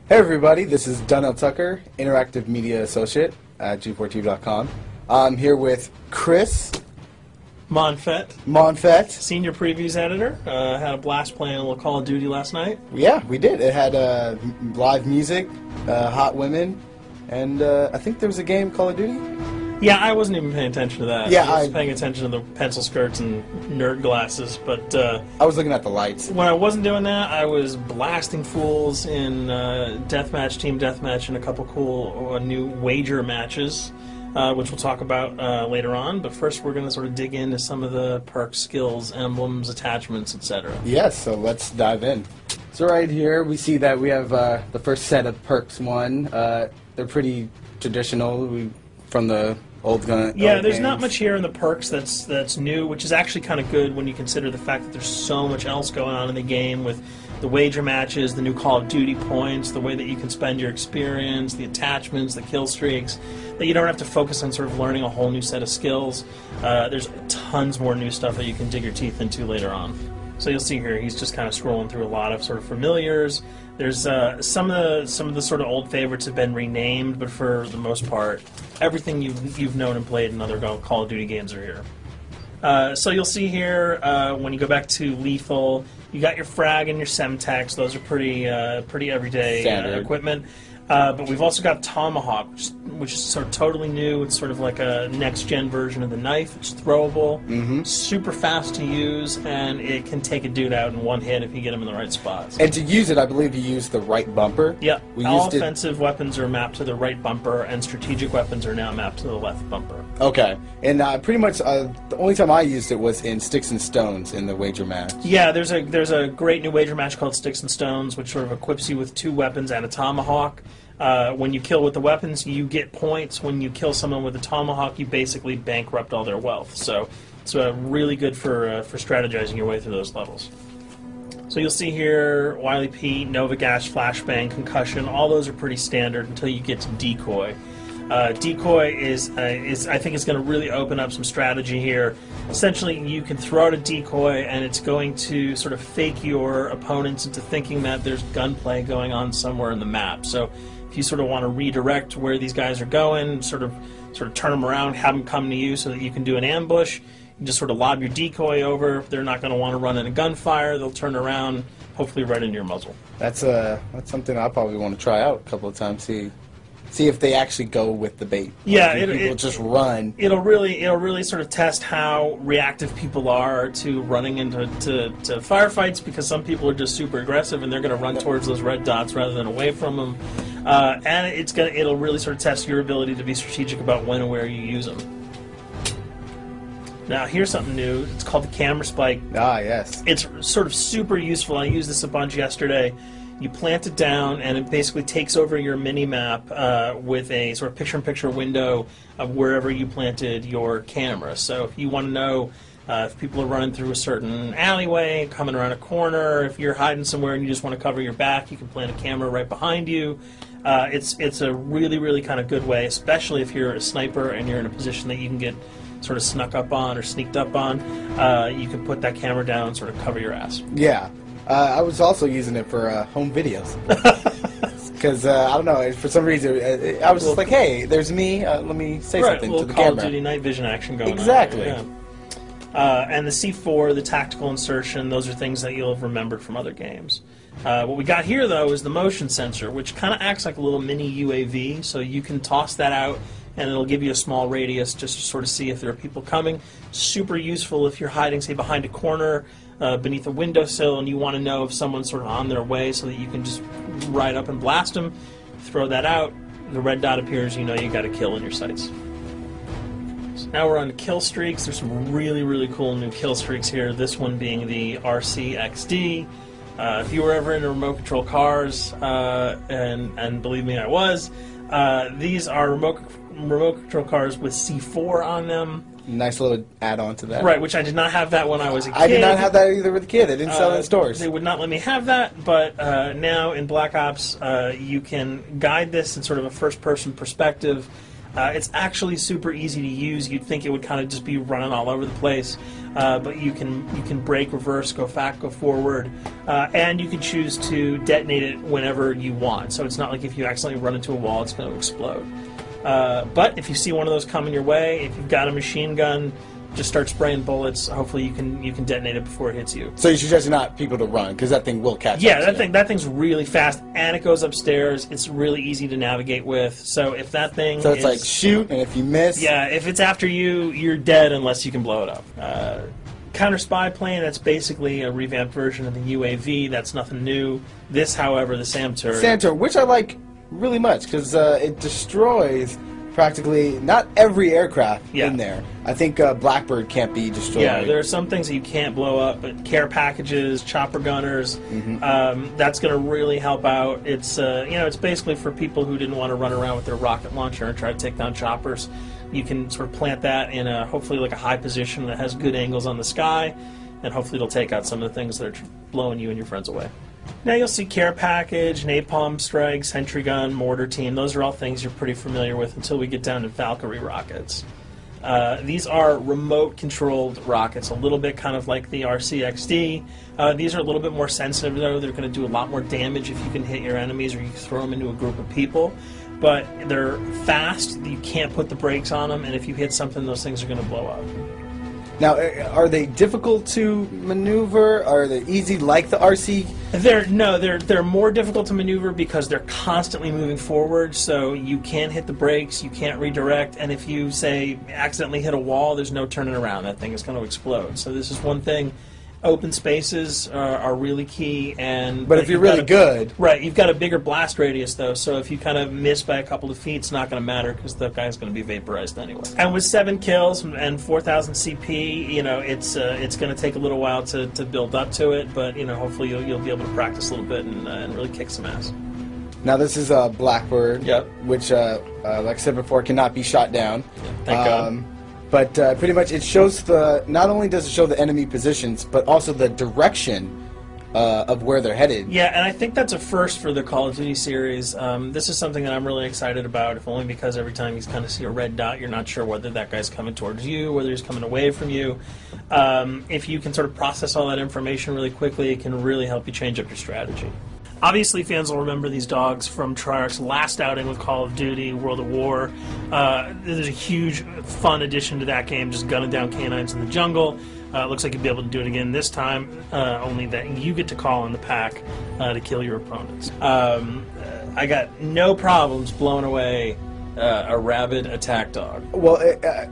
Hey everybody, this is Donnell Tucker, Interactive Media Associate at G4TV.com. I'm here with Chris Monfett, Senior Previews Editor. Had a blast playing a little Call of Duty last night. Yeah, we did. It had live music, hot women, and I think there was a game, Call of Duty? Yeah, I wasn't even paying attention to that. Yeah, I was paying attention to the pencil skirts and nerd glasses, but I was looking at the lights. When I wasn't doing that, I was blasting fools in deathmatch, team deathmatch, and a couple cool new wager matches, which we'll talk about later on. But first, we're going to sort of dig into some of the perks, skills, emblems, attachments, etc. Yes, so let's dive in. So right here, we see that we have the first set of perks one. They're pretty traditional from the old gun. Yeah, old there's games. not much here in the perks that's new, which is actually kind of good when you consider the fact that there's so much else going on in the game with the wager matches, the new Call of Duty points, the way that you can spend your experience, the attachments, the kill streaks, that you don't have to focus on sort of learning a whole new set of skills. There's tons more new stuff that you can dig your teeth into later on. So you'll see here, he's just kind of scrolling through a lot of sort of familiars. There's some of the sort of old favorites have been renamed, but for the most part, everything you've known and played in other Call of Duty games are here. So you'll see here when you go back to Lethal, you got your frag and your Semtex. Those are pretty everyday equipment. But we've also got Tomahawk, which is sort of totally new. It's sort of like a next-gen version of the knife. It's throwable, super fast to use, and it can take a dude out in one hit if you get him in the right spots. And to use it, I believe you use the right bumper. Yeah, all offensive weapons are mapped to the right bumper, and strategic weapons are now mapped to the left bumper. Okay, and pretty much the only time I used it was in Sticks and Stones in the wager match. Yeah, there's a great new wager match called Sticks and Stones, which sort of equips you with 2 weapons and a tomahawk. When you kill with the weapons, you get points. When you kill someone with a tomahawk, you basically bankrupt all their wealth. So it's really good for strategizing your way through those levels. So you'll see here, Wily Pete, Nova Gash, Flashbang, Concussion. All those are pretty standard until you get to Decoy. Decoy is I think it's going to really open up some strategy here. Essentially, you can throw out a decoy, and it's going to sort of fake your opponents into thinking that there's gunplay going on somewhere in the map. So if you sort of want to redirect where these guys are going, sort of turn them around, have them come to you so that you can do an ambush, you just sort of lob your decoy over. They're not going to want to run in a gunfire. They'll turn around, hopefully right into your muzzle. That's something I probably want to try out a couple of times. See if they actually go with the bait. Yeah, people just run. It'll really sort of test how reactive people are to running into firefights, because some people are just super aggressive and they're going to run towards those red dots rather than away from them. And it'll really sort of test your ability to be strategic about when and where you use them. Now here's something new. It's called the Camera Spike. Ah, yes. It's sort of super useful. I used this a bunch yesterday. You plant it down, and it basically takes over your mini-map with a sort of picture-in-picture window of wherever you planted your camera. So if you want to know if people are running through a certain alleyway, coming around a corner, if you're hiding somewhere and you just want to cover your back, you can plant a camera right behind you. It's a really kind of good way, especially if you're a sniper and you're in a position that you can get sort of snuck up on or sneaked up on. You can put that camera down and sort of cover your ass. Yeah. I was also using it for home videos. Because, I don't know, for some reason, I was just like, hey, there's me, let me say something to the Call camera. of Duty night vision action going exactly. on. Exactly. And the C4, the tactical insertion, those are things that you'll have remembered from other games. What we got here, though, is the motion sensor, which kind of acts like a little mini UAV, so you can toss that out, and it'll give you a small radius just to sort of see if there are people coming. Super useful if you're hiding, say, behind a corner, beneath a windowsill, and you want to know if someone's sort of on their way so that you can just ride up and blast them. Throw that out, the red dot appears, you know you got a kill in your sights. So now we're on to kill streaks. There's some really cool new kill streaks here, this one being the RCXD. If you were ever into remote control cars, and believe me, I was, these are remote control cars with C4 on them. Nice little add-on to that. Right, which I did not have that when I was a kid. I did not have that either with a kid. They didn't sell it in stores. They would not let me have that, but now in Black Ops, you can guide this in sort of a first-person perspective. It's actually super easy to use. You'd think it would kind of just be running all over the place, but you can brake, reverse, go back, go forward, and you can choose to detonate it whenever you want. So it's not like if you accidentally run into a wall, it's going to explode. But if you see one of those coming your way, if you've got a machine gun, just start spraying bullets. Hopefully you can detonate it before it hits you. So you suggest not people to run, because that thing will catch Yeah, up to you. that thing's really fast, and it goes upstairs. It's really easy to navigate with. So if that thing So it's like shoot, and if you miss... Yeah, if it's after you, you're dead unless you can blow it up. Counter spy plane, that's basically a revamped version of the UAV. That's nothing new. This, however, the SAM turret. SAM turret, which I like really much, because it destroys practically not every aircraft in there. I think Blackbird can't be destroyed. Yeah, there are some things that you can't blow up, but care packages, chopper gunners, that's going to really help out. It's it's basically for people who didn't want to run around with their rocket launcher and try to take down choppers. You can sort of plant that in a hopefully like a high position that has good angles on the sky, and hopefully it'll take out some of the things that are blowing you and your friends away. Now you'll see care package, napalm strike, sentry gun, mortar team. Those are all things you're pretty familiar with until we get down to Valkyrie rockets. These are remote-controlled rockets, a little bit kind of like the RCXD. These are a little bit more sensitive, though. They're going to do a lot more damage if you can hit your enemies or you throw them into a group of people. But they're fast, you can't put the brakes on them, and if you hit something, those things are going to blow up. Now, are they difficult to maneuver? Are they easy like the RC? They're more difficult to maneuver because they're constantly moving forward, so you can't hit the brakes, you can't redirect, and if you, say, accidentally hit a wall, there's no turning around. That thing is going to explode. So this is one thing. Open spaces are really key, but if you're really good, right? You've got a bigger blast radius, though, so if you kind of miss by a couple of feet, it's not going to matter because the guy's going to be vaporized anyway. And with 7 kills and 4,000 CP, it's going to take a little while to build up to it, but hopefully you'll be able to practice a little bit and really kick some ass. Now this is a Blackbird, which, like I said before, cannot be shot down. Yeah, thank God. But pretty much it shows not only does it show the enemy positions, but also the direction of where they're headed. Yeah, and I think that's a first for the Call of Duty series. This is something that I'm really excited about, if only because every time you kind of see a red dot, you're not sure whether that guy's coming towards you, whether he's coming away from you. If you can sort of process all that information really quickly, it can really help you change up your strategy. Obviously, fans will remember these dogs from Treyarch's last outing with Call of Duty, World at War. There's a huge, fun addition to that game, just gunning down canines in the jungle. Looks like you'll be able to do it again this time, only that you get to call in the pack to kill your opponents. I got no problems blowing away a rabid attack dog. Well,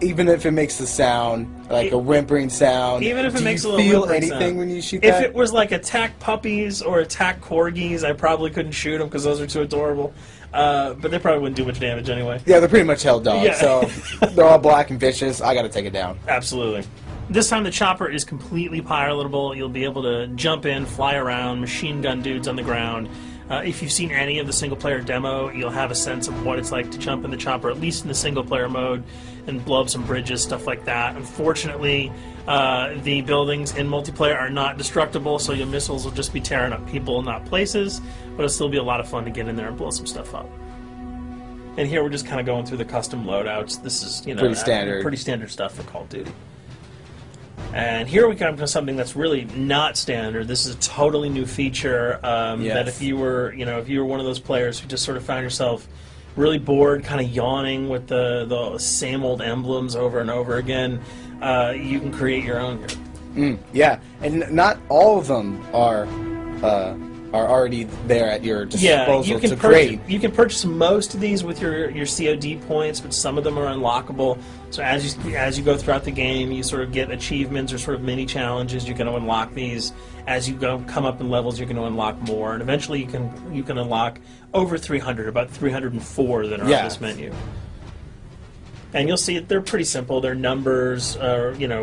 even if it makes the sound, like a whimpering sound, even if it makes a little feel whimpering anything sound. when you shoot If that? it was like attack puppies or attack corgis, I probably couldn't shoot them because those are too adorable. But they probably wouldn't do much damage anyway. Yeah, they're pretty much held dogs, Yeah. so they're all black and vicious. I got to take it down. Absolutely. This time the chopper is completely pilotable. You'll be able to jump in, fly around, machine gun dudes on the ground. If you've seen any of the single-player demo, you'll have a sense of what it's like to jump in the chopper, at least in the single-player mode, and blow up some bridges, stuff like that. Unfortunately, the buildings in multiplayer are not destructible, so your missiles will just be tearing up people, not places, but it'll still be a lot of fun to get in there and blow some stuff up. And here we're just kind of going through the custom loadouts. This is, pretty standard. Pretty standard stuff for Call of Duty. And here we come to something that's really not standard. This is a totally new feature that if you were one of those players who just sort of found yourself really bored, kind of yawning with the same old emblems over and over again, you can create your own here. Yeah, and not all of them are already there at your disposal to create. You can purchase most of these with your COD points, but some of them are unlockable. So as you go throughout the game, you sort of get achievements or sort of mini challenges. You're going to unlock these. As you come up in levels, you're going to unlock more, and eventually you can unlock over 300, about 304 that are on this menu. And you'll see they're pretty simple. They're numbers,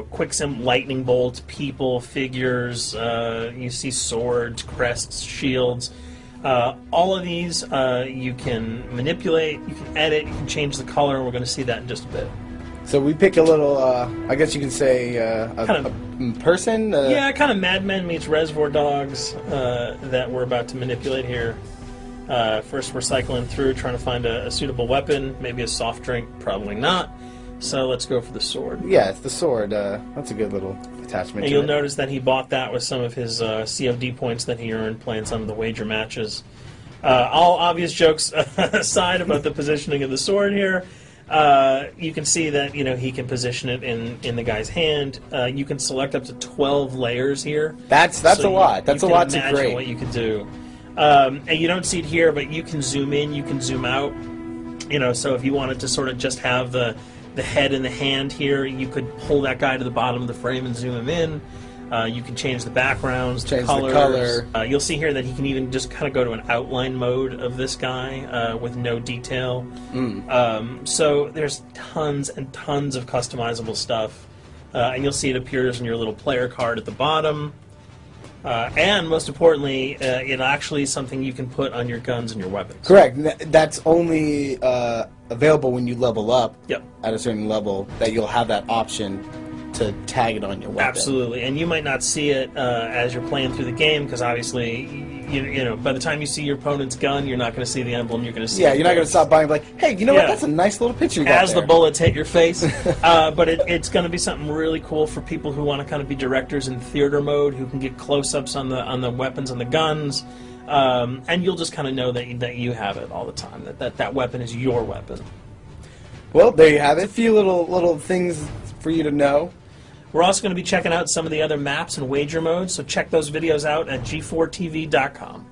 quick lightning bolts, people, figures. You see swords, crests, shields. All of these you can manipulate, you can edit, you can change the color, and we're going to see that in just a bit. So we pick a little, I guess you can say, a person? Yeah, kind of Mad Men meets Reservoir Dogs that we're about to manipulate here. First, we're cycling through, trying to find a suitable weapon. Maybe a soft drink, probably not. So let's go for the sword. Yeah, it's the sword. That's a good little attachment. And you'll notice that he bought that with some of his COD points that he earned playing some of the wager matches. All obvious jokes aside about the positioning of the sword here, you can see that he can position it in the guy's hand. You can select up to 12 layers here. That's a lot. That's a lot to imagine create. what you could do. And you don't see it here, but you can zoom in, you can zoom out. So if you wanted to sort of just have the head and the hand here, you could pull that guy to the bottom of the frame and zoom him in. You can change the backgrounds, change colors. the color. You'll see here that he can even just kind of go to an outline mode of this guy with no detail. So there's tons and tons of customizable stuff. And you'll see it appears in your little player card at the bottom. And most importantly, it actually is something you can put on your guns and your weapons. Correct. That's only available when you level up Yep. at a certain level, that you'll have that option to tag it on your weapon. Absolutely, and you might not see it as you're playing through the game, because obviously, by the time you see your opponent's gun, you're not going to see the emblem. You're going to see. Yeah, you're not going to stop by and be like, hey, you know what? That's a nice little picture you got as there. the bullets hit your face. But it's going to be something really cool for people who want to kind of be directors in theater mode, who can get close-ups on the weapons and the guns, and you'll just kind of know that you have it all the time. That weapon is your weapon. Well, there you have it. A few little things for you to know. We're also going to be checking out some of the other maps and wager modes, so check those videos out at g4tv.com.